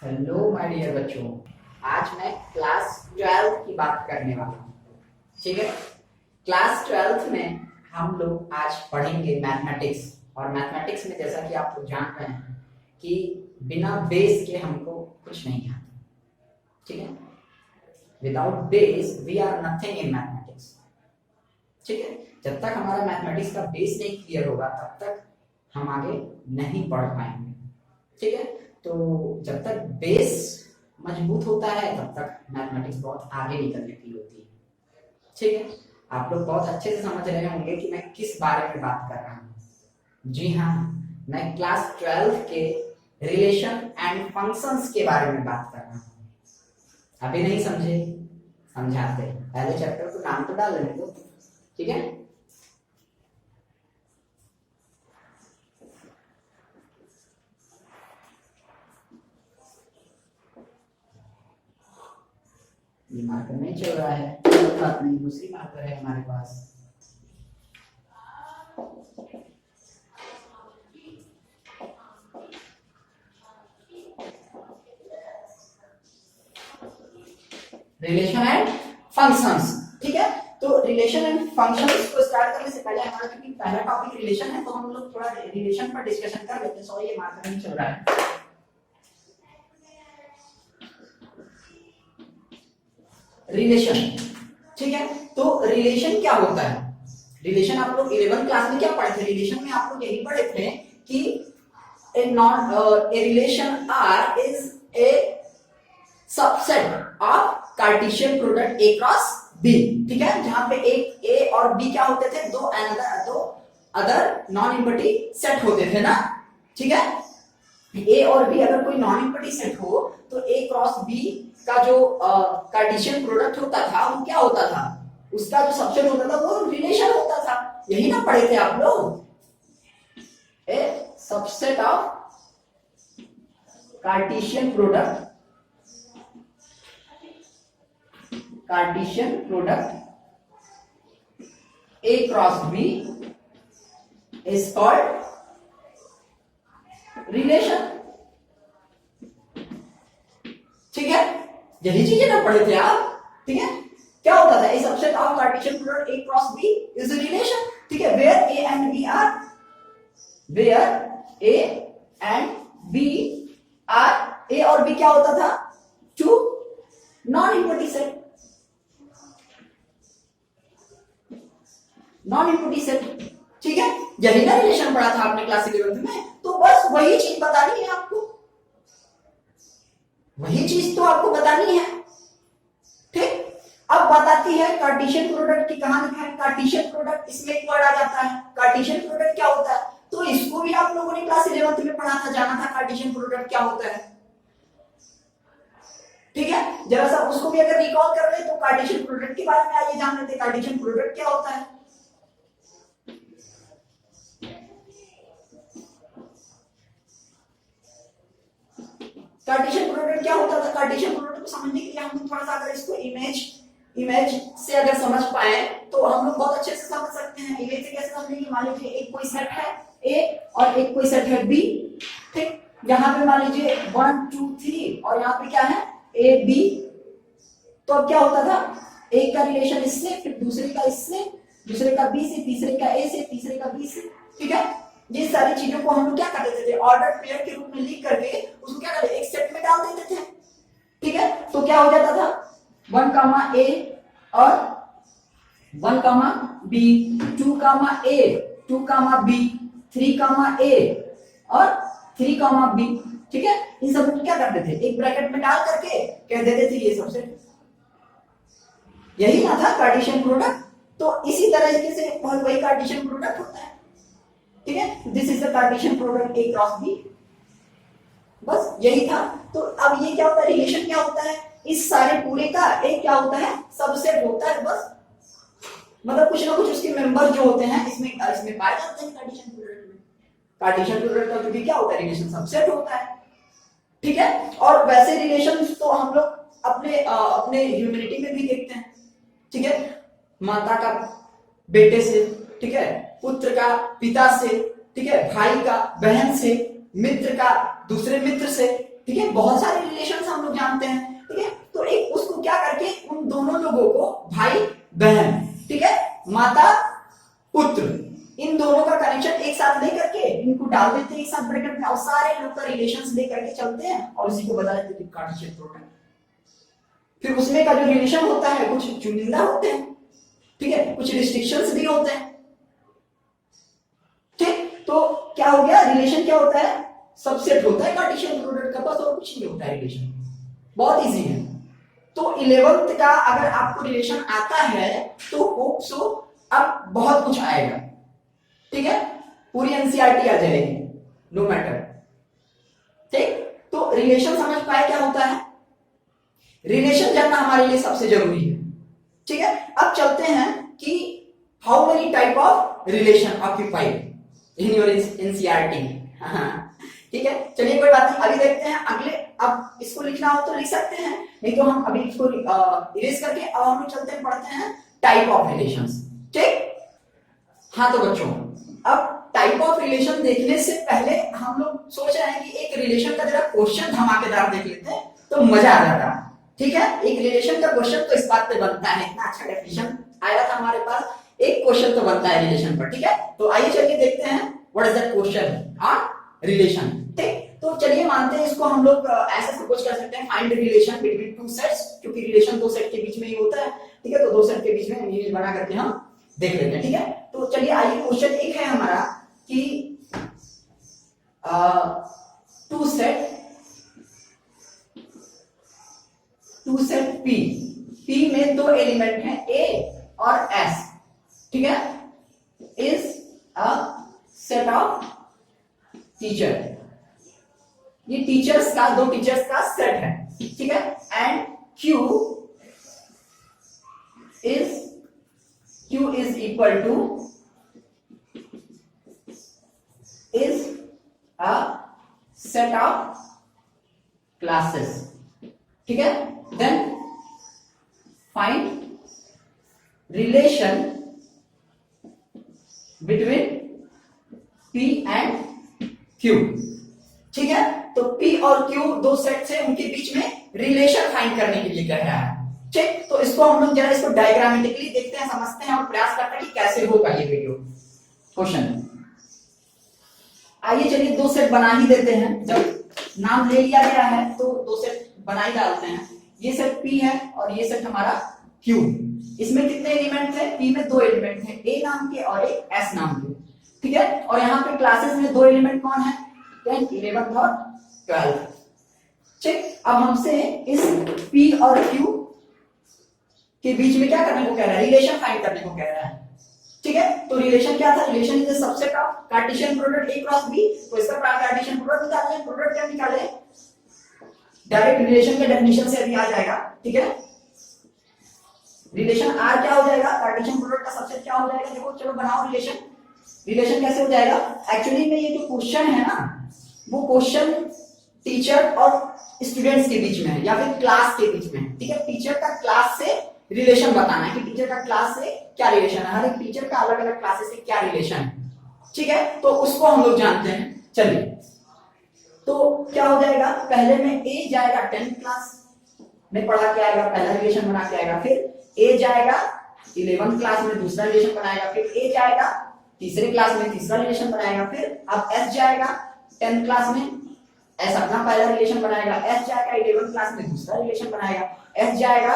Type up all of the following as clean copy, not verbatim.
Hello my dear बच्चों, आज मैं क्लास 12 की बात करने वाला हूँ। ठीक है, क्लास 12 में हम लोग आज पढ़ेंगे मैथमेटिक्स। और मैथमेटिक्स में जैसा कि आप लोग जान रहे हैं कि बिना बेस के हमको कुछ नहीं आता। ठीक है, without base we are nothing in mathematics. ठीक है, जब तक हमारा मैथमेटिक्स का बेस नहीं क्लियर होगा तब तक हम आगे नहीं बढ़ पाएंगे। ठीक है, तो जब तक बेस मजबूत होता है तब तक मैथमेटिक्स बहुत आगे निकलने की होती है। ठीक है, आप लोग बहुत अच्छे से समझ रहे होंगे कि मैं किस बारे में बात कर रहा हूँ। जी हाँ, मैं क्लास 12 के रिलेशन एंड फंक्शंस के बारे में बात कर रहा हूँ। अभी नहीं समझे? समझाते हैं। पहले चैप्टर को नाम तो डाल लेने दो। ठीक है, ये मार्कर नहीं चल रहा है, कोई बात नहीं, दूसरी मार्कर है हमारे पास। Relation and functions. ठीक है, तो रिलेशन एंड फंक्शंस को स्टार्ट करने से पहले हमारा क्योंकि पहला टॉपिक रिलेशन है तो हम लोग थोड़ा रिलेशन पर डिस्कशन कर लेते हैं। सॉरी, ये मार्कर नहीं चल रहा है। रिलेशन, ठीक है, तो रिलेशन क्या होता है? रिलेशन आप लोग 11th क्लास में क्या पढ़े थे? रिलेशन में आप लोग यही पढ़े थे कि a relation R is a subset of Cartesian product A cross B। ठीक है, जहां पे एक A और B क्या होते थे? दो अदर नॉन इम्पटी सेट होते थे ना। ठीक है, A और B अगर कोई नॉन इम्पटी सेट हो तो A क्रॉस B का जो कार्टेशियन प्रोडक्ट होता था वो क्या होता था? उसका जो सबसेट होता था वो रिलेशन होता था। यही ना पढ़े थे आप लोग? A subset of Cartesian product A cross B is called relation. ठीक है, यही चीजें ना पढ़े थे आप? ठीक है, क्या होता था? A subset of Cartesian product A cross B is a relation. ठीक है, where A and B are A और B क्या होता था? Two non empty set. ठीक है, यही ना रिलेशन पढ़ा था आपने क्लास 11th में। तो बस वही चीज बतानी है आपको, वही चीज तो आपको बतानी है। ठीक, अब बताती है कार्टेशियन प्रोडक्ट की कहां लिखा है? कार्टेशियन प्रोडक्ट, इसमें एक वर्ड आ जाता है। कार्टेशियन प्रोडक्ट क्या होता है? तो इसको भी आप लोगों ने क्लास 11th में पढ़ा था, जाना था कार्टेशियन प्रोडक्ट क्या होता है। ठीक है, जरा सा उसको भी अगर रिकॉल कर ले तो कार्टेशियन प्रोडक्ट के बारे में आइए जान लेते हैं। कार्टेशियन प्रोडक्ट क्या होता है? कार्टेशियन प्रोडक्ट क्या होता था? कार्टेशियन प्रोडक्ट को समझने के लिए हम थोड़ा सा अगर इसको इमेज से अगर समझ पाए तो हम लोग बहुत अच्छे से समझ सकते हैं। इमेज से कैसे समझेंगे? मान लीजिए एक कोई सेट है A और एक कोई सेट है B। ठीक, यहाँ पे मान लीजिए 1 2 3 और यहाँ पे क्या है? A B। तो अब क्या होता था? एक का रिलेशन इससे, फिर दूसरे का इससे, दूसरे का B से, तीसरे का A से, तीसरे का B से। ठीक है, ये सारी चीजों को हम लोग क्या कर देते थे? ऑर्डर पेयर के रूप में लिख करके उसको क्या करते? एक सेट में डाल देते थे। ठीक है, तो क्या हो जाता था? 1 कामा A और 1 कामा B, 2 comma A, 2 comma B, 3 comma A और 3 कामा B। ठीक है, इन सब को क्या करते थे? एक ब्रैकेट में डाल करके कह देते थे ये सबसेट। यही ना था कार्टेशियन प्रोडक्ट? तो इसी तरह से वही कार्टेशियन प्रोडक्ट होता है। ठीक है, this is the Cartesian product A cross B। बस यही था। तो अब ये क्या होता है? रिलेशन क्या होता है? इस सारे पूरे का एक क्या होता है? सबसेट होता है। बस मतलब कुछ ना कुछ उसके मेंबर जो होते हैं इसमें पाए जाते हैं कार्टेशियन प्रोडक्ट में। कार्टेशियन प्रोडक्ट का क्योंकि क्या होता है? रिलेशन सबसेट होता है। ठीक है, और वैसे रिलेशन तो हम लोग अपने ह्यूमैनिटी में भी देखते हैं। ठीक है, माता का बेटे से, ठीक है, पुत्र का पिता से, ठीक है, भाई का बहन से, मित्र का दूसरे मित्र से, ठीक है, बहुत सारे रिलेशन हम लोग जानते हैं, ठीक है। तो एक उसको क्या करके उन दोनों लोगों को भाई बहन, ठीक है, माता पुत्र, इन दोनों का कनेक्शन एक साथ ले करके इनको डाल देते हैं एक साथ ब्रैकेट में और सारे लोग का रिलेशंस ले करके चलते हैं और उसी को बता देते हैं कार्टेशियन प्रोडक्ट। फिर उसमें का जो रिलेशन होता है कुछ चुनिंदा होते हैं, ठीक है, कुछ रिस्ट्रिक्शंस भी होते हैं, ठीक। तो क्या हो गया, रिलेशन क्या होता है, सबसेट होता है कार्टेशियन प्रोडक्ट का, बस और कुछ नहीं होता है रिलेशन, बहुत इजी है। तो 11th का अगर आपको रिलेशन आता है तो होप सो अब बहुत कुछ आएगा, ठीक है, पूरी एनसीईआरटी आ जाएगी, नो मैटर, ठीक। तो रिलेशन समझ पाए क्या होता है, रिलेशन जानना हमारे लिए सबसे जरूरी है, ठीक है। अब चलते हैं कि how many type of relation occupied in your NCERT, ठीक है। चलिए कोई बात नहीं, अभी देखते हैं अगले, अब इसको लिखना हो तो लिख सकते हैं, नहीं तो हम अभी इसको इरेज करके अब हम चलते हैं पढ़ते हैं टाइप ऑफ रिलेशंस, ठीक। हाँ तो बच्चों, अब टाइप ऑफ रिलेशन देखने से पहले हम लोग सोच रहे हैं कि एक रिलेशन का जरा क्वेश्चन धमाकेदार देख लेते हैं तो मजा आ जाता है, ठीक है। एक रिलेशन का क्वेश्चन तो इस बात पे बनता है, इतना अच्छा डेफिनेशन आया था हमारे पास, एक क्वेश्चन तो बनता है रिलेशन पर, ठीक है। तो आइए चलिए देखते हैं what is the question on relation, ठीक। तो चलिए मानते हैं इसको हम लोग ऐसे सपोज कर सकते हैं, find relation between two sets, क्योंकि रिलेशन दो सेट के बीच में ही होता है, ठीक है। तो दो सेट के बीच में इमेज बना करके हम देख लेते हैं, ठीक है। तो चलिए आइए क्वेश्चन एक है हमारा कि टू सेट पी में दो एलिमेंट हैं ए और एस, ठीक है, is a set of teacher, ये टीचर्स का, दो टीचर्स का सेट है, ठीक है। And Q is equal to is a set of classes, ठीक है। Then find relation between P and Q, ठीक है। तो P और Q दो सेट से उनके बीच में रिलेशन फाइंड करने के लिए कह रहा है, ठीक। तो इसको हम लोग जरा इसको डायग्रामेटिकली देखते हैं, समझते हैं और प्रयास करते हैं कि कैसे होगा ये वीडियो क्वेश्चन। आइए चलिए दो सेट बना ही देते हैं, जब नाम ले लिया गया है तो दो सेट बना ही डालते हैं। ये सेट P है और ये सेट हमारा Q, इसमें कितने एलिमेंट थे, P में दो एलिमेंट थे, A नाम के और एक S नाम के, ठीक है। और यहाँ पे क्लासेस में दो एलिमेंट कौन है, 10, 11 और 12, ठीक। अब हमसे इस P और Q के बीच में क्या करने को कह रहा है, रिलेशन फाइंड करने को कह रहा है, ठीक है। तो रिलेशन क्या था, relation is the subset of Cartesian product A cross B, तो इसका कार्टेशियन प्रोडक्ट निकालना है, प्रोडक्ट क्या निकाले, डायरेक्ट रिलेशन के डेफिनेशन से अभी आ जाएगा, ठीक है। रिलेशन R क्या हो जाएगा, कार्टेशियन प्रोडक्ट का सबसेट क्या हो जाएगा, देखो चलो बनाओ रिलेशन, रिलेशन कैसे हो जाएगा। एक्चुअली में ये जो क्वेश्चन है ना, वो क्वेश्चन टीचर और स्टूडेंट्स के बीच में है या फिर क्लास के बीच में है, ठीक है। टीचर का क्लास से रिलेशन बताना है कि टीचर का क्लास से क्या रिलेशन है, हर एक टीचर का अलग अलग क्लासेस से क्या रिलेशन है, ठीक है। तो उसको हम लोग जानते हैं, चलिए। तो क्या हो जाएगा, पहले में A जाएगा 10th क्लास में पढ़ा के आएगा, पहला रिलेशन बना के आएगा, फिर A जाएगा 11th क्लास में दूसरा रिलेशन बनाएगा, फिर A जाएगा तीसरे क्लास में तीसरा रिलेशन बनाएगा, फिर अब S जाएगा 10th क्लास में, S अपना पहला रिलेशन बनाएगा, S जाएगा 11th क्लास में दूसरा रिलेशन बनाएगा, S जाएगा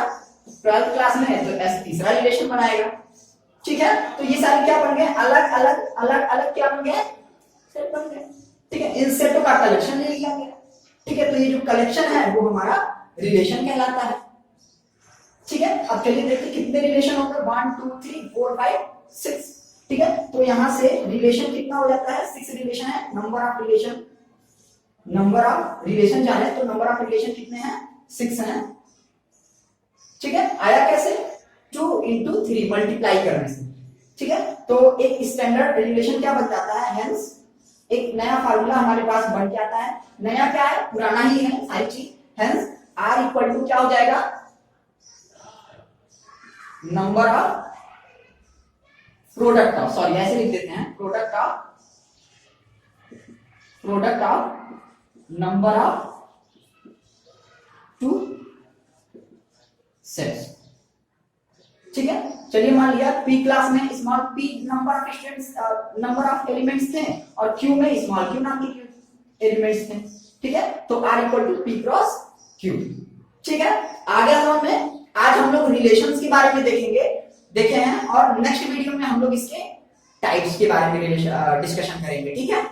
12th क्लास में तो S तीसरा रिलेशन बनाएगा, ठीक है। तो ये सारे क्या बन गए, अलग अलग क्या बन गए, सेट बन गए, ठीक है। इन सेटों का कलेक्शन ले लिया गया, ठीक है। तो ये जो कलेक्शन है वो हमारा रिलेशन कहलाता है, ठीक है। अब चलिए देखते कितने रिलेशन होंगे, 1 2 3 4 5 6, ठीक है। तो यहां से रिलेशन कितना हो जाता है, 6 रिलेशन है, नंबर ऑफ रिलेशन जाने तो नंबर ऑफ रिलेशन कितने हैं, 6 हैं, ठीक है। आया कैसे, 2 into 3 मल्टीप्लाई करने से, ठीक है। तो एक स्टैंडर्ड रिलेशन क्या बन जाता है, हेंस एक नया फार्मूला हमारे पास बन जाता है, नया क्या है, पुराना ही है सारी चीज, हेंस R इक्वल टू क्या हो जाएगा, number of product of, sorry ऐसे लिख देते हैं, product of number of sets. ठीक है, चलिए मान लिया P क्लास में small p number of students, number of elements थे और Q में स्मॉल q नाम के एलिमेंट्स थे। ठीक है, तो R equal to P cross Q। ठीक है, आगे में आज हम लोग रिलेशंस के बारे में देखे हैं और नेक्स्ट वीडियो में हम लोग इसके टाइप्स के बारे में डिस्कशन करेंगे। ठीक है।